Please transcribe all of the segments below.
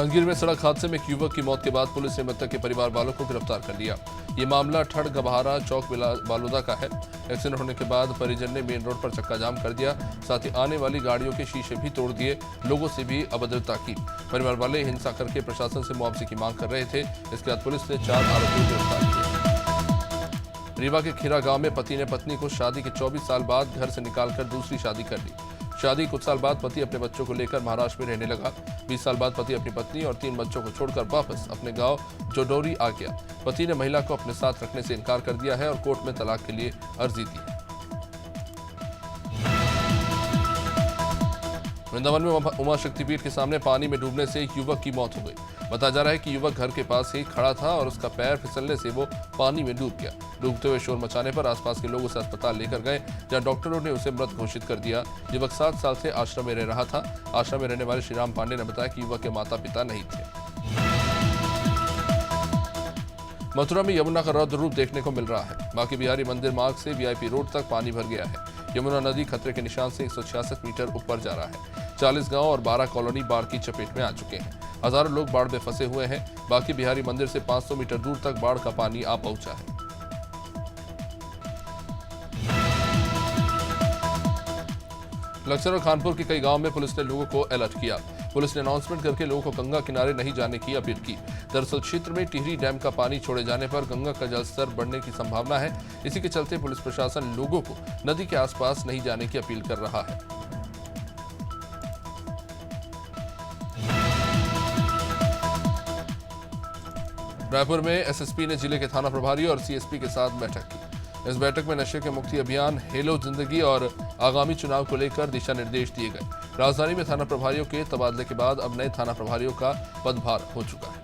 जांजगीर में सड़क हादसे में एक युवक की मौत के बाद पुलिस ने मृतक के परिवार वालों को गिरफ्तार कर लिया। ये मामला ठड़ गभारा चौक बालोदा का है। एक्सीडेंट होने के बाद परिजन ने मेन रोड पर चक्का जाम कर दिया, साथ ही आने वाली गाड़ियों के शीशे भी तोड़ दिए, लोगों से भी अभद्रता की। परिवार वाले हिंसा करके प्रशासन से मुआवजे की मांग कर रहे थे। इसके बाद पुलिस ने 4 आरोपियों को गिरफ्तार किया। रीवा के खीरा गांव में पति ने पत्नी को शादी के 24 साल बाद घर से निकालकर दूसरी शादी कर ली। शादी कुछ साल बाद पति अपने बच्चों को लेकर महाराष्ट्र में रहने लगा। 20 साल बाद पति अपनी पत्नी और 3 बच्चों को छोड़कर वापस अपने गांव जोडौरी आ गया। पति ने महिला को अपने साथ रखने से इनकार कर दिया है और कोर्ट में तलाक के लिए अर्जी दी है। वृंदावन में उमा शक्तिपीठ के सामने पानी में डूबने से एक युवक की मौत हो गई। बताया जा रहा है कि युवक घर के पास ही खड़ा था और उसका पैर फिसलने से वो पानी में डूब गया। डूबते हुए शोर मचाने पर आसपास के लोग उसे अस्पताल लेकर गए, जहां डॉक्टरों ने उसे मृत घोषित कर दिया। युवक 7 साल से आश्रम में रह रहा था। आश्रम में रहने वाले श्रीराम पांडे ने बताया कि युवक के माता पिता नहीं थे। मथुरा में यमुना का रौद्र रूप देखने को मिल रहा है। बांके बिहारी मंदिर मार्ग से वीआईपी रोड तक पानी भर गया है। यमुना नदी खतरे के निशान से 166 मीटर ऊपर जा रहा है। 40 गांव और 12 कॉलोनी बाढ़ की चपेट में आ चुके हैं। हजारों लोग बाढ़ में फंसे हुए हैं। बांके बिहारी मंदिर से 500 मीटर दूर तक बाढ़ का पानी आ पहुंचा है। लक्सर और खानपुर के कई गांव में पुलिस ने लोगों को अलर्ट किया। पुलिस ने अनाउंसमेंट करके लोगों को गंगा किनारे नहीं जाने की अपील की। दरअसल क्षेत्र में टिहरी डैम का पानी छोड़े जाने पर गंगा का जलस्तर बढ़ने की संभावना है। इसी के चलते पुलिस प्रशासन लोगों को नदी के आसपास नहीं जाने की अपील कर रहा है। रायपुर में एसएसपी ने जिले के थाना प्रभारी और सीएसपी के साथ बैठक की। इस बैठक में नशे के मुक्ति अभियान, हेलो जिंदगी और आगामी चुनाव को लेकर दिशा निर्देश दिए गए। राजधानी में थाना प्रभारियों के तबादले के बाद अब नए थाना प्रभारियों का पदभार हो चुका है।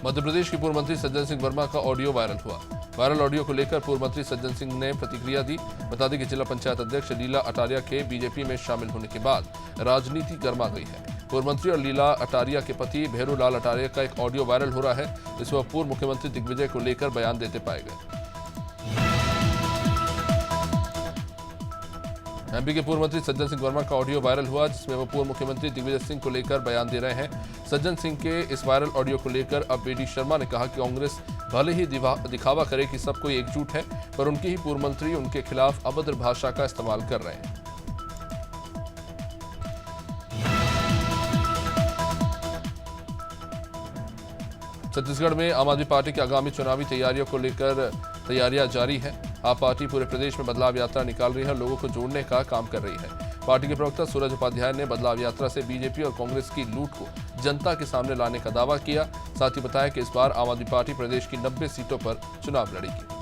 मध्य प्रदेश के पूर्व मंत्री सज्जन सिंह वर्मा का ऑडियो वायरल हुआ। वायरल ऑडियो को लेकर पूर्व मंत्री सज्जन सिंह ने प्रतिक्रिया दी। बता दें कि जिला पंचायत अध्यक्ष लीला अटारिया के बीजेपी में शामिल होने के बाद राजनीति गर्मा गई है। पूर्व मंत्री और लीला अटारिया के पति भैरू लाल अटारिया का एक ऑडियो वायरल हो रहा है। इसमें पूर्व मुख्यमंत्री दिग्विजय को लेकर बयान देते पाए गए। एमपी के पूर्व मंत्री सज्जन सिंह वर्मा का ऑडियो वायरल हुआ, जिसमें वो पूर्व मुख्यमंत्री दिग्विजय सिंह को लेकर बयान दे रहे हैं। सज्जन सिंह के इस वायरल ऑडियो को लेकर अब बीडी शर्मा ने कहा कि कांग्रेस भले ही दिखावा करे कि सब कोई एकजुट है, पर उनके ही पूर्व मंत्री उनके खिलाफ अभद्र भाषा का इस्तेमाल कर रहे हैं। छत्तीसगढ़ में आम आदमी पार्टी की आगामी चुनावी तैयारियों को लेकर तैयारियां जारी है। आप पार्टी पूरे प्रदेश में बदलाव यात्रा निकाल रही है, लोगों को जोड़ने का काम कर रही है। पार्टी के प्रवक्ता सूरज उपाध्याय ने बदलाव यात्रा से बीजेपी और कांग्रेस की लूट को जनता के सामने लाने का दावा किया। साथ ही बताया कि इस बार आम आदमी पार्टी प्रदेश की 90 सीटों पर चुनाव लड़ेगी।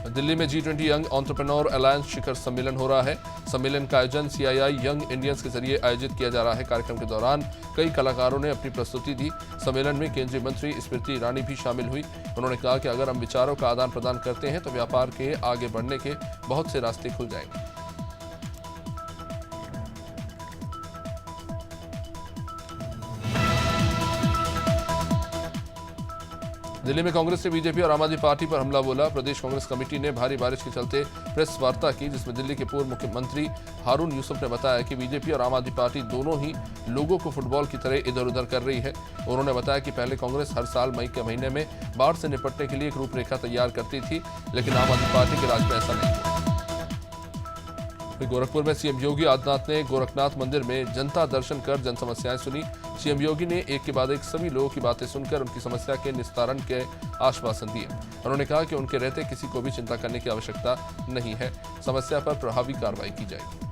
दिल्ली में G20 यंग एंटरप्रेन्योर अलायंस शिखर सम्मेलन हो रहा है। सम्मेलन का आयोजन CII यंग इंडियंस के जरिए आयोजित किया जा रहा है। कार्यक्रम के दौरान कई कलाकारों ने अपनी प्रस्तुति दी। सम्मेलन में केंद्रीय मंत्री स्मृति ईरानी भी शामिल हुई। उन्होंने कहा कि अगर हम विचारों का आदान प्रदान करते हैं तो व्यापार के आगे बढ़ने के बहुत से रास्ते खुल जाएंगे। दिल्ली में कांग्रेस ने बीजेपी और आम आदमी पार्टी पर हमला बोला। प्रदेश कांग्रेस कमेटी ने भारी बारिश के चलते प्रेस वार्ता की, जिसमें दिल्ली के पूर्व मुख्यमंत्री हारून यूसुफ ने बताया कि बीजेपी और आम आदमी पार्टी दोनों ही लोगों को फुटबॉल की तरह इधर उधर कर रही है। उन्होंने बताया कि पहले कांग्रेस हर साल मई के महीने में बाढ़ से निपटने के लिए एक रूपरेखा तैयार करती थी, लेकिन आम आदमी पार्टी के राज में ऐसा नहीं हुआ। गोरखपुर में सीएम योगी आदित्यनाथ ने गोरखनाथ मंदिर में जनता दर्शन कर जन समस्याएं सुनी। सीएम योगी ने एक के बाद एक सभी लोगों की बातें सुनकर उनकी समस्या के निस्तारण के आश्वासन दिए। उन्होंने कहा कि उनके रहते किसी को भी चिंता करने की आवश्यकता नहीं है, समस्या पर प्रभावी कार्रवाई की जाएगी।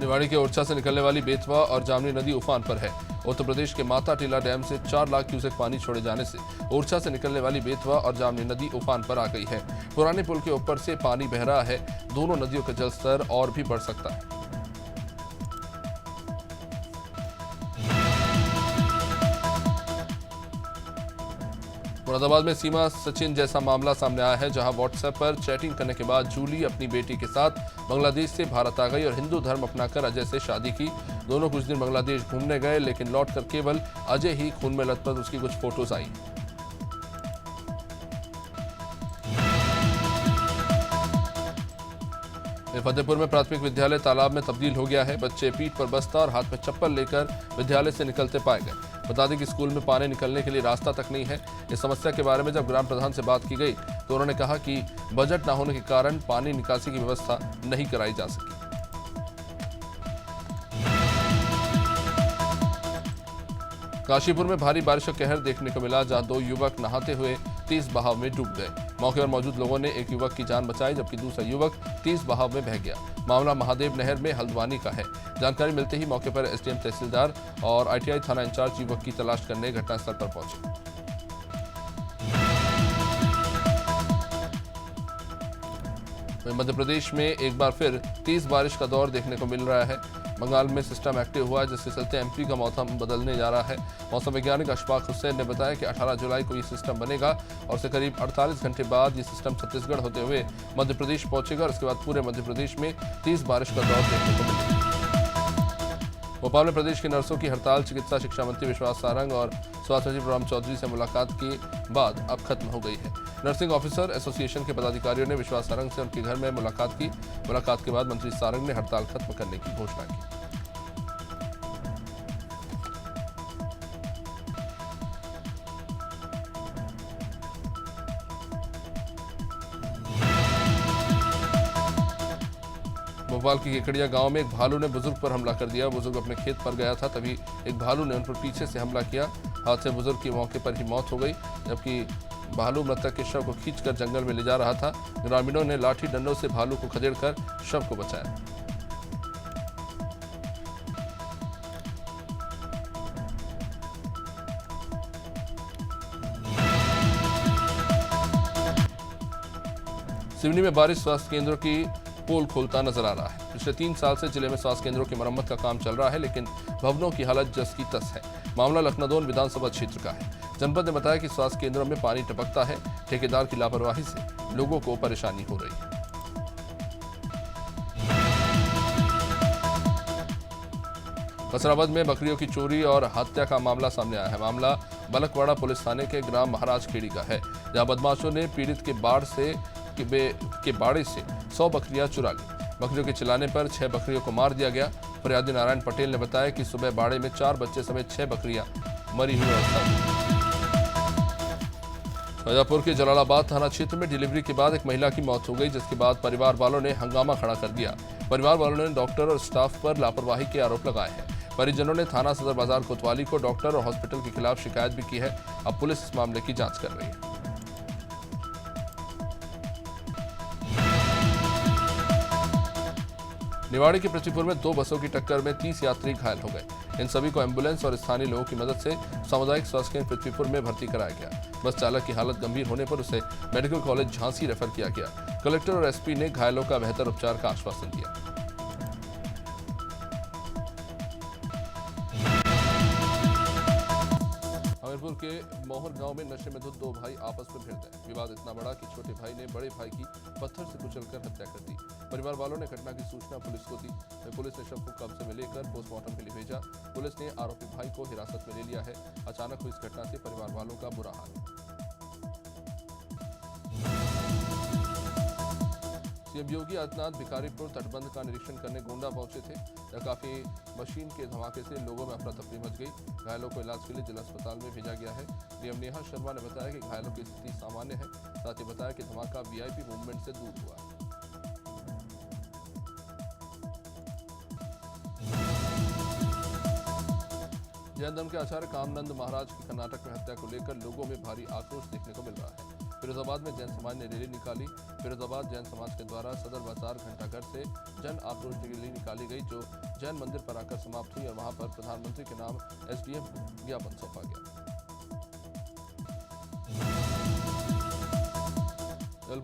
निवाड़ी के ओरछा से निकलने वाली बेतवा और जामनी नदी उफान पर है। उत्तर प्रदेश के माता टीला डैम से 4 लाख क्यूसेक पानी छोड़े जाने से ओरछा से निकलने वाली बेतवा और जामनी नदी उफान पर आ गई है। पुराने पुल के ऊपर से पानी बह रहा है। दोनों नदियों का जलस्तर और भी बढ़ सकता है। मुरादाबाद में सीमा सचिन जैसा मामला सामने आया है, जहां व्हाट्सएप पर चैटिंग करने के बाद जूली अपनी बेटी के साथ बांग्लादेश से भारत आ गई और हिंदू धर्म अपनाकर अजय से शादी की। दोनों कुछ दिन बांग्लादेश घूमने गए, लेकिन लौटकर केवल अजय ही खून में लथपथ उसकी कुछ फोटोज आई। फतेहपुर में प्राथमिक विद्यालय तालाब में तब्दील हो गया है। बच्चे पीठ पर बस्ता और हाथ में चप्पल लेकर विद्यालय से निकलते पाए गए। बता दें कि स्कूल में पानी निकलने के लिए रास्ता तक नहीं है। इस समस्या के बारे में जब ग्राम प्रधान से बात की गई तो उन्होंने कहा कि बजट न होने के कारण पानी निकासी की व्यवस्था नहीं कराई जा सकी। काशीपुर में भारी बारिश का कहर देखने को मिला, जहां 2 युवक नहाते हुए तेज बहाव में डूब गए। मौके पर मौजूद लोगों ने एक युवक की जान बचाई, जबकि दूसरा युवक तेज बहाव में बह गया। मामला महादेव नहर में हल्द्वानी का है। जानकारी मिलते ही मौके पर एसडीएम तहसीलदार और आईटीआई थाना इंचार्ज युवक की तलाश करने घटनास्थल पर पहुंचे। मध्य प्रदेश में एक बार फिर तेज बारिश का दौर देखने को मिल रहा है। बंगाल में सिस्टम एक्टिव हुआ है, जिसके चलते एमपी का मौसम बदलने जा रहा है। मौसम वैज्ञानिक अशफाक हुसैन ने बताया कि 18 जुलाई को ये सिस्टम बनेगा और उससे करीब 48 घंटे बाद ये सिस्टम छत्तीसगढ़ होते हुए मध्य प्रदेश पहुंचेगा और उसके बाद पूरे मध्य प्रदेश में तेज बारिश का दौर देखने को मिलेगा। भोपाल में प्रदेश के नर्सों की हड़ताल चिकित्सा शिक्षा मंत्री विश्वास सारंग और स्वास्थ्य सचिव राम चौधरी से मुलाकात के बाद अब खत्म हो गई है। नर्सिंग ऑफिसर एसोसिएशन के पदाधिकारियों ने विश्वास सारंग से उनके घर में मुलाकात की। मुलाकात के बाद मंत्री सारंग ने हड़ताल खत्म करने की घोषणा की। भोपाल के केकड़िया गांव में एक भालू ने बुजुर्ग पर हमला कर दिया। बुजुर्ग अपने खेत पर गया था, तभी एक भालू ने उन पर पीछे से हमला किया। हादसे में बुजुर्ग की मौके पर ही मौत हो गई, जबकि भालू मृतक के शव को खींचकर जंगल में ले जा रहा था। ग्रामीणों ने लाठी डंडों से भालू को खदेड़कर शव को बचाया। सिवनी में बारिश स्वास्थ्य केंद्रों की पोल खोलता नजर आ रहा है। पिछले 3 साल से जिले में स्वास्थ्य केंद्रों की मरम्मत का काम चल रहा है, लेकिन भवनों की हालत जस की तस है। मामला लखनदौन विधानसभा क्षेत्र का है। जनपद ने बताया कि स्वास्थ्य केंद्रों में पानी टपकता है। ठेकेदार की लापरवाही से लोगों को परेशानी हो रही है। कसराबाद में बकरियों की चोरी और हत्या का मामला सामने आया है। मामला बलकवाड़ा पुलिस थाने के ग्राम महाराज खेड़ी का है, जहां बदमाशों ने पीड़ित के बाड़े से 100 बकरियां चुरा ली। बकरियों के चिल्लाने पर 6 बकरियों को मार दिया गया। फरियादी नारायण पटेल ने बताया कि सुबह बाड़े में 4 बच्चे समेत 6 बकरियां मरी हुई अवस्था में। शाजापुर के जलालाबाद थाना क्षेत्र में डिलीवरी के बाद एक महिला की मौत हो गई, जिसके बाद परिवार वालों ने हंगामा खड़ा कर दिया। परिवार वालों ने डॉक्टर और स्टाफ पर लापरवाही के आरोप लगाए हैं। परिजनों ने थाना सदर बाजार कोतवाली को डॉक्टर और हॉस्पिटल के खिलाफ शिकायत भी की है। अब पुलिस इस मामले की जांच कर रही है। निवाड़ी के पृथ्वीपुर में 2 बसों की टक्कर में 30 यात्री घायल हो गए। इन सभी को एम्बुलेंस और स्थानीय लोगों की मदद से सामुदायिक स्वास्थ्य केंद्र पृथ्वीपुर में भर्ती कराया गया। बस चालक की हालत गंभीर होने पर उसे मेडिकल कॉलेज झांसी रेफर किया गया। कलेक्टर और एसपी ने घायलों का बेहतर उपचार का आश्वासन दिया। हमीरपुर के मोहर गांव में नशे में धुत 2 भाई आपस में भिड़ गए। विवाद इतना बड़ा कि छोटे भाई ने बड़े भाई की पत्थर से कुचलकर हत्या कर दी। परिवार वालों ने घटना की सूचना पुलिस को दी। पुलिस ने शव को कब्जे में लेकर पोस्टमार्टम के लिए भेजा। पुलिस ने आरोपी भाई को हिरासत में ले लिया है। अचानक हुई इस घटना से परिवार वालों का बुरा हाल है। सीएम योगी आदित्यनाथ भिखारीपुर तटबंध का निरीक्षण करने गोंडा पहुंचे थे, जहां काफी मशीन के धमाके से लोगों में अफरा तफरी मच गई। घायलों को इलाज के लिए जिला अस्पताल में भेजा गया है। डीएम नेहा शर्मा ने बताया कि घायलों की स्थिति सामान्य है। साथ ही बताया कि धमाका वीआईपी मूवमेंट से दूर हुआ। जैन धर्म के आचार्य कामनंद महाराज की कर्नाटक में हत्या को लेकर लोगों में भारी आक्रोश देखने को मिल रहा है। फिरोजाबाद में जैन समाज ने रैली निकाली। फिरोजाबाद जैन समाज के द्वारा सदर बाजार घंटाघर से जन आक्रोश रैली निकाली गई, जो जैन मंदिर पर आकर समाप्त हुई और वहां पर प्रधानमंत्री के नाम एसडीएम को ज्ञापन सौंपा गया।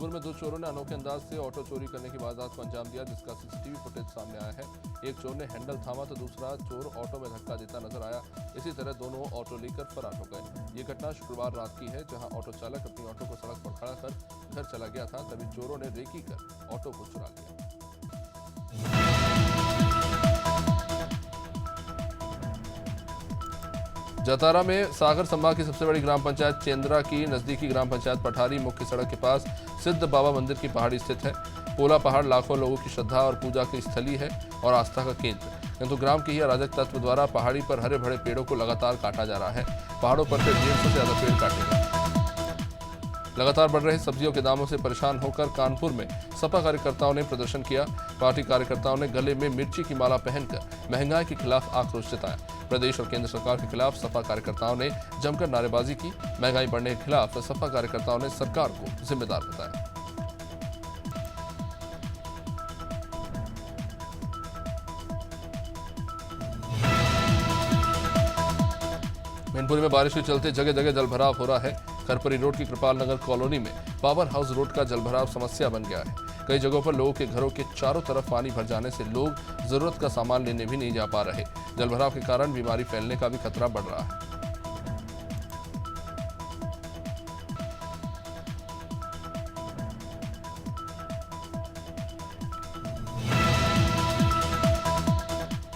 जयपुर में 2 चोरों ने अनोखे अंदाज से ऑटो चोरी करने की वारदात को अंजाम दिया, जिसका सीसीटीवी फुटेज सामने आया है। एक चोर ने हैंडल थामा तो दूसरा चोर ऑटो में धक्का देता नजर आया। इसी तरह दोनों ऑटो लेकर फरार हो गए। ये घटना शुक्रवार रात की है, जहां ऑटो चालक अपनी ऑटो को सड़क पर खड़ा कर घर चला गया था, तभी चोरों ने रेकी कर ऑटो को चुरा लिया। जतारा में सागर संभाग की सबसे बड़ी ग्राम पंचायत चेंद्रा की नजदीकी ग्राम पंचायत पठारी मुख्य सड़क के पास सिद्ध बाबा मंदिर की पहाड़ी स्थित है। पोला पहाड़ लाखों लोगों की श्रद्धा और पूजा की स्थली है और आस्था का केंद्र, किंतु ग्राम के ही अराजक तत्व द्वारा पहाड़ी पर हरे भरे पेड़ों को लगातार काटा जा रहा है। पहाड़ों पर से 150 से ज्यादा पेड़ काटे गए। लगातार बढ़ रहे सब्जियों के दामों से परेशान होकर कानपुर में सपा कार्यकर्ताओं ने प्रदर्शन किया। पार्टी कार्यकर्ताओं ने गले में मिर्ची की माला पहनकर महंगाई के खिलाफ आक्रोश जताया। प्रदेश और केंद्र सरकार के खिलाफ सपा कार्यकर्ताओं ने जमकर नारेबाजी की। महंगाई बढ़ने के खिलाफ सपा कार्यकर्ताओं ने सरकार को जिम्मेदार बताया। मैनपुरी में बारिश के चलते जगह जगह जलभराव हो रहा है। खरपरी रोड की कृपाल नगर कॉलोनी में पावर हाउस रोड का जलभराव समस्या बन गया है। कई जगहों पर लोगों के घरों के चारों तरफ पानी भर जाने से लोग जरूरत का सामान लेने भी नहीं जा पा रहे। जलभराव के कारण बीमारी फैलने का भी खतरा बढ़ रहा है।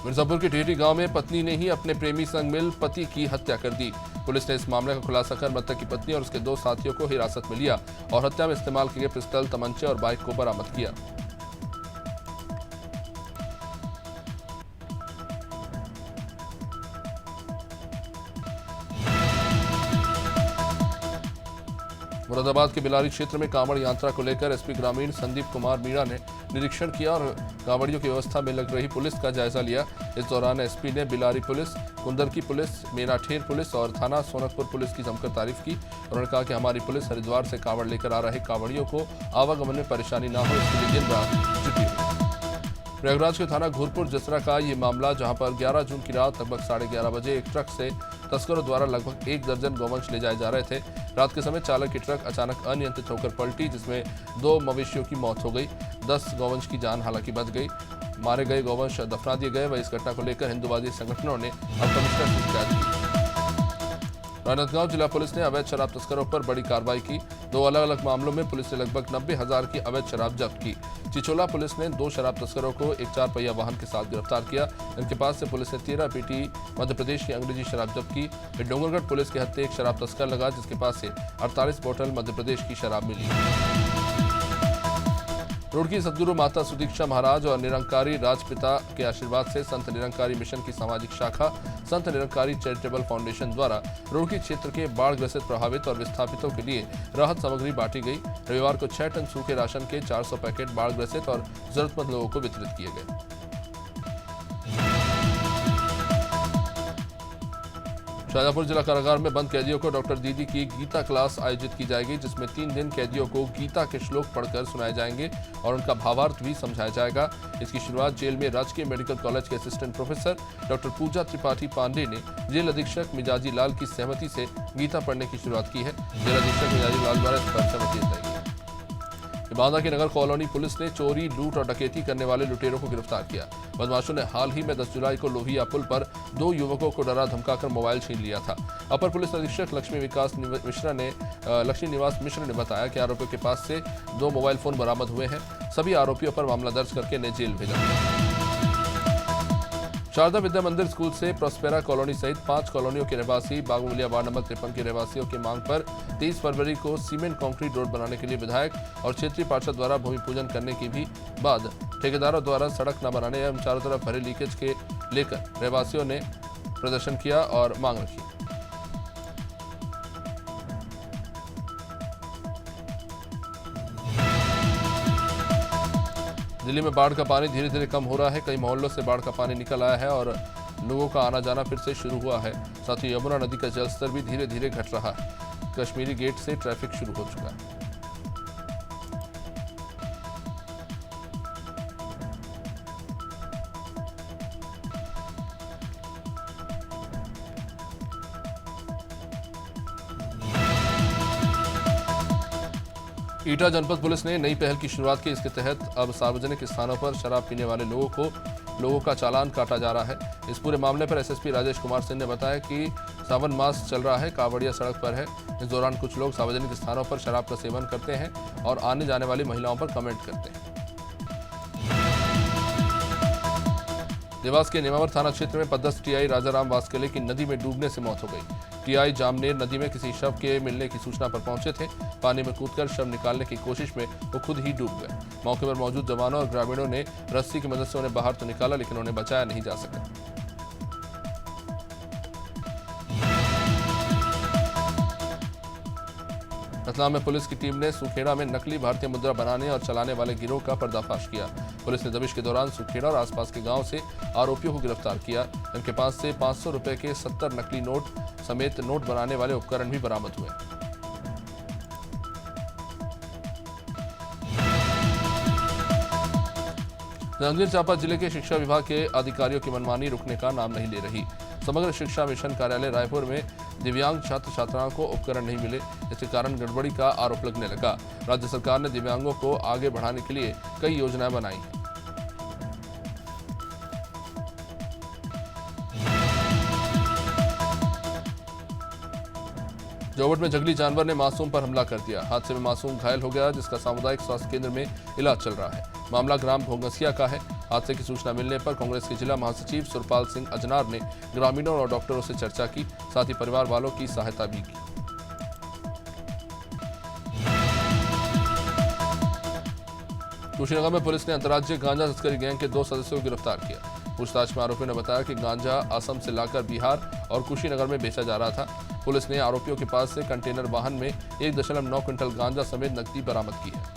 मिर्जापुर के टिहरी गांव में पत्नी ने ही अपने प्रेमी संग मिल पति की हत्या कर दी। पुलिस ने इस मामले का खुलासा कर मृतक की पत्नी और उसके 2 साथियों को हिरासत में लिया और हत्या में इस्तेमाल किए गए पिस्टल, तमंचे और बाइक को बरामद किया। मुरादाबाद के बिलारी क्षेत्र में कांवड़ यात्रा को लेकर एसपी ग्रामीण संदीप कुमार मीणा ने निरीक्षण किया और कांवड़ियों की व्यवस्था में लग रही पुलिस का जायजा लिया। इस दौरान एसपी ने Bilari police, Kundarki police, Mainather police और थाना सोनकपुर पुलिस की जमकर तारीफ की। उन्होंने कहा कि हमारी पुलिस हरिद्वार से कांवड़ लेकर आ रहे कांवड़ियों को आवागमन में परेशानी न हो, इसके लिए दिन रात जुटी हुई। प्रयागराज के थाना घूरपुर जसरा का ये मामला, जहां पर 11 जून की रात लगभग 11:30 बजे एक ट्रक से तस्करों द्वारा लगभग 1 दर्जन गौवंश ले जाए जा रहे थे। रात के समय चालक की ट्रक अचानक अनियंत्रित होकर पलटी, जिसमें 2 मवेशियों की मौत हो गई। 10 गौवंश की जान हालांकि बच गई। मारे गए गौवंश दफना दिए गए। वह इस घटना को लेकर हिंदुवादी संगठनों ने अब कमिश्नर से शिकायत की। राजनांदगांव जिला पुलिस ने अवैध शराब तस्करों पर बड़ी कार्रवाई की। 2 अलग अलग मामलों में पुलिस ने लगभग 90,000 की अवैध शराब जब्त की। चिचोला पुलिस ने 2 शराब तस्करों को एक 4 पहिया वाहन के साथ गिरफ्तार किया। इनके पास से पुलिस ने 13 पेटी मध्य प्रदेश की अंग्रेजी शराब जब्त की। डोंगरगढ़ पुलिस के हत्थे एक शराब तस्कर लगा, जिसके पास से 48 बोतल मध्य प्रदेश की शराब मिली। रुड़की सद्गुरु माता सुदीक्षा महाराज और निरंकारी राजपिता के आशीर्वाद से संत निरंकारी मिशन की सामाजिक शाखा संत निरंकारी चैरिटेबल फाउंडेशन द्वारा रुड़की क्षेत्र के बाढ़ ग्रसित, प्रभावित और विस्थापितों के लिए राहत सामग्री बांटी गई। रविवार को 6 टन सूखे राशन के 400 पैकेट बाढ़ ग्रसित और जरूरतमंद लोगों को वितरित किए गए। शाजापुर जिला कारागार में बंद कैदियों को डॉक्टर दीदी की गीता क्लास आयोजित की जाएगी, जिसमें 3 दिन कैदियों को गीता के श्लोक पढ़कर सुनाए जाएंगे और उनका भावार्थ भी समझाया जाएगा। इसकी शुरुआत जेल में राजकीय मेडिकल कॉलेज के असिस्टेंट प्रोफेसर डॉक्टर पूजा त्रिपाठी पांडे ने जेल अधीक्षक मिजाजी लाल की सहमति से गीता पढ़ने की शुरुआत की है। जेल अधीक्षक मिजाजी लाल द्वारा इस पर सहमति जताई गई। बांदा की नगर कॉलोनी पुलिस ने चोरी, लूट और डकैती करने वाले लुटेरों को गिरफ्तार किया। बदमाशों ने हाल ही में 10 जुलाई को लोहिया पुल पर 2 युवकों को डरा धमकाकर मोबाइल छीन लिया था। अपर पुलिस अधीक्षक लक्ष्मी निवास मिश्र ने बताया कि आरोपियों के पास से 2 मोबाइल फोन बरामद हुए हैं। सभी आरोपियों पर मामला दर्ज करके इन्हें जेल भेजा गया। शारदा विद्या मंदिर स्कूल से प्रॉस्पेरा कॉलोनी सहित 5 कॉलोनियों के रहवासी बागमुलिया वार्ड नंबर 53 के रहवासियों की मांग पर 23 फरवरी को सीमेंट कंक्रीट रोड बनाने के लिए विधायक और क्षेत्रीय पार्षद द्वारा भूमि पूजन करने के भी बाद ठेकेदारों द्वारा सड़क न बनाने एवं चारों तरफ भरे लीकेज के लेकर रहवासियों ने प्रदर्शन किया और मांग रखी। दिल्ली में बाढ़ का पानी धीरे धीरे कम हो रहा है। कई मोहल्लों से बाढ़ का पानी निकल आया है और लोगों का आना जाना फिर से शुरू हुआ है। साथ ही यमुना नदी का जलस्तर भी धीरे धीरे घट रहा है। कश्मीरी गेट से ट्रैफिक शुरू हो चुका है। ईटा जनपद पुलिस ने नई पहल की शुरुआत की। इसके तहत अब सार्वजनिक स्थानों पर शराब पीने वाले लोगों का चालान काटा जा रहा है। इस पूरे मामले पर एसएसपी राजेश कुमार सिंह ने बताया कि सावन मास चल रहा है, कावड़िया सड़क पर है। इस दौरान कुछ लोग सार्वजनिक स्थानों पर शराब का सेवन करते हैं और आने जाने वाली महिलाओं पर कमेंट करते हैं। देवास के नेमावर थाना क्षेत्र में पदस्थ टीआई राजाराम वास्केले की नदी में डूबने से मौत हो गई। टीआई जामनेर नदी में किसी शव के मिलने की सूचना पर पहुंचे थे। पानी में कूदकर शव निकालने की कोशिश में वो खुद ही डूब गए। मौके पर मौजूद जवानों और ग्रामीणों ने रस्सी की मदद से उन्हें बाहर तो निकाला, लेकिन उन्हें बचाया नहीं जा सका। रतलाम में पुलिस की टीम ने सुखेड़ा में नकली भारतीय मुद्रा बनाने और चलाने वाले गिरोह का पर्दाफाश किया। पुलिस ने दबिश के दौरान सुखेड़ा और आसपास के गांव से आरोपियों को गिरफ्तार किया। इनके पास से 500 रुपए के 70 नकली नोट समेत नोट बनाने वाले उपकरण भी बरामद हुए। जांजगीर चांपा जिले के शिक्षा विभाग के अधिकारियों की मनमानी रुकने का नाम नहीं ले रही। समग्र शिक्षा मिशन कार्यालय रायपुर में दिव्यांग छात्र छात्राओं को उपकरण नहीं मिले, इसके कारण गड़बड़ी का आरोप लगने लगा। राज्य सरकार ने दिव्यांगों को आगे बढ़ाने के लिए कई योजनाएं बनाई हैं। जोवट में जंगली जानवर ने मासूम पर हमला कर दिया। हादसे में मासूम घायल हो गया, जिसका सामुदायिक स्वास्थ्य केंद्र में इलाज चल रहा है। मामला ग्राम घोंगसिया का है। हादसे की सूचना मिलने पर कांग्रेस के जिला महासचिव सुरपाल सिंह अजनार ने ग्रामीणों और डॉक्टरों से चर्चा की, साथ ही परिवार वालों की सहायता भी की। कुशीनगर में पुलिस ने अंतर्राज्यीय गांजा तस्करी गैंग के 2 सदस्यों को गिरफ्तार किया। पूछताछ में आरोपियों ने बताया कि गांजा असम से लाकर बिहार और कुशीनगर में बेचा जा रहा था। पुलिस ने आरोपियों के पास से कंटेनर वाहन में 1.9 क्विंटल गांजा समेत नकदी बरामद की है।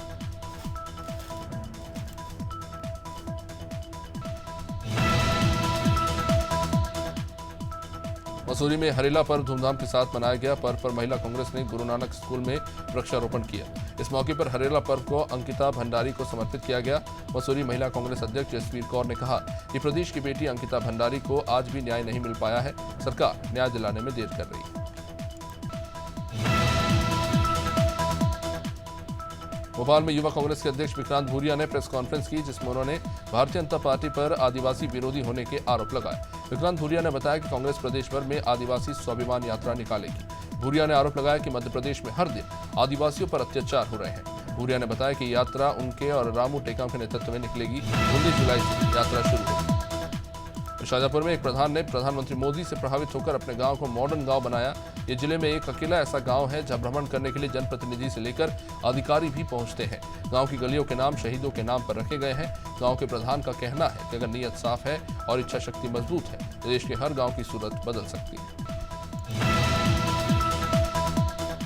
मसूरी में हरेला पर्व धूमधाम के साथ मनाया गया। पर्व पर महिला कांग्रेस ने गुरु नानक स्कूल में वृक्षारोपण किया। इस मौके पर हरेला पर्व को अंकिता भंडारी को समर्पित किया गया। मसूरी महिला कांग्रेस अध्यक्ष जसवीर कौर ने कहा कि प्रदेश की बेटी अंकिता भंडारी को आज भी न्याय नहीं मिल पाया है। सरकार न्याय दिलाने में देर कर रही है। भोपाल में युवा कांग्रेस के अध्यक्ष विक्रांत भूरिया ने प्रेस कॉन्फ्रेंस की, जिसमें उन्होंने भारतीय जनता पार्टी पर आदिवासी विरोधी होने के आरोप लगाए। विक्रांत भूरिया ने बताया कि कांग्रेस प्रदेश भर में आदिवासी स्वाभिमान यात्रा निकालेगी। भूरिया ने आरोप लगाया कि मध्य प्रदेश में हर दिन आदिवासियों पर अत्याचार हो रहे हैं। भूरिया ने बताया कि यात्रा उनके और रामू टेकाम के नेतृत्व में निकलेगी। 19 जुलाई से यात्रा शुरू होगी। शाजापुर में एक प्रधान ने प्रधानमंत्री मोदी से प्रभावित होकर अपने गांव को मॉडर्न गांव बनाया। ये जिले में एक अकेला ऐसा गांव है जहां भ्रमण करने के लिए जनप्रतिनिधि से लेकर अधिकारी भी पहुंचते हैं। गांव की गलियों के नाम शहीदों के नाम पर रखे गए हैं। गांव के प्रधान का कहना है कि अगर नीयत साफ है और इच्छा शक्ति मजबूत है तो देश के हर गांव की सूरत बदल सकती है।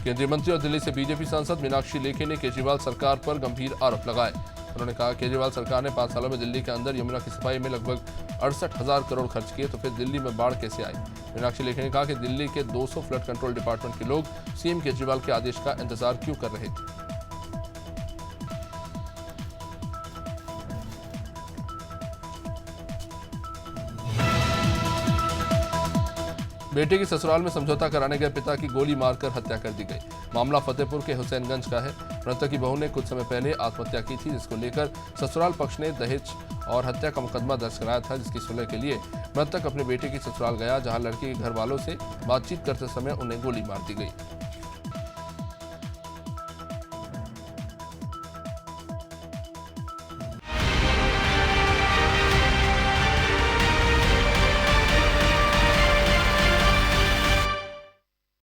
केंद्रीय मंत्री और दिल्ली से बीजेपी सांसद मीनाक्षी लेखी ने केजरीवाल सरकार पर गंभीर आरोप लगाए। उन्होंने कहा केजरीवाल सरकार ने 5 सालों में दिल्ली के अंदर यमुना की सफाई में लगभग 68,000 करोड़ खर्च किए, तो फिर दिल्ली में बाढ़ कैसे आई। मीनाक्षी लेखी ने कहा कि दिल्ली के 200 फ्लड कंट्रोल डिपार्टमेंट के लोग सीएम केजरीवाल के आदेश का इंतजार क्यों कर रहे थे। बेटे की ससुराल में समझौता कराने गए पिता की गोली मारकर हत्या कर दी गई। मामला फतेहपुर के हुसैनगंज का है। मृतक की बहू ने कुछ समय पहले आत्महत्या की थी, जिसको लेकर ससुराल पक्ष ने दहेज और हत्या का मुकदमा दर्ज कराया था, जिसकी सुलह के लिए मृतक अपने बेटे की ससुराल गया, जहां लड़की के घर वालों से बातचीत करते समय उन्हें गोली मार दी गई।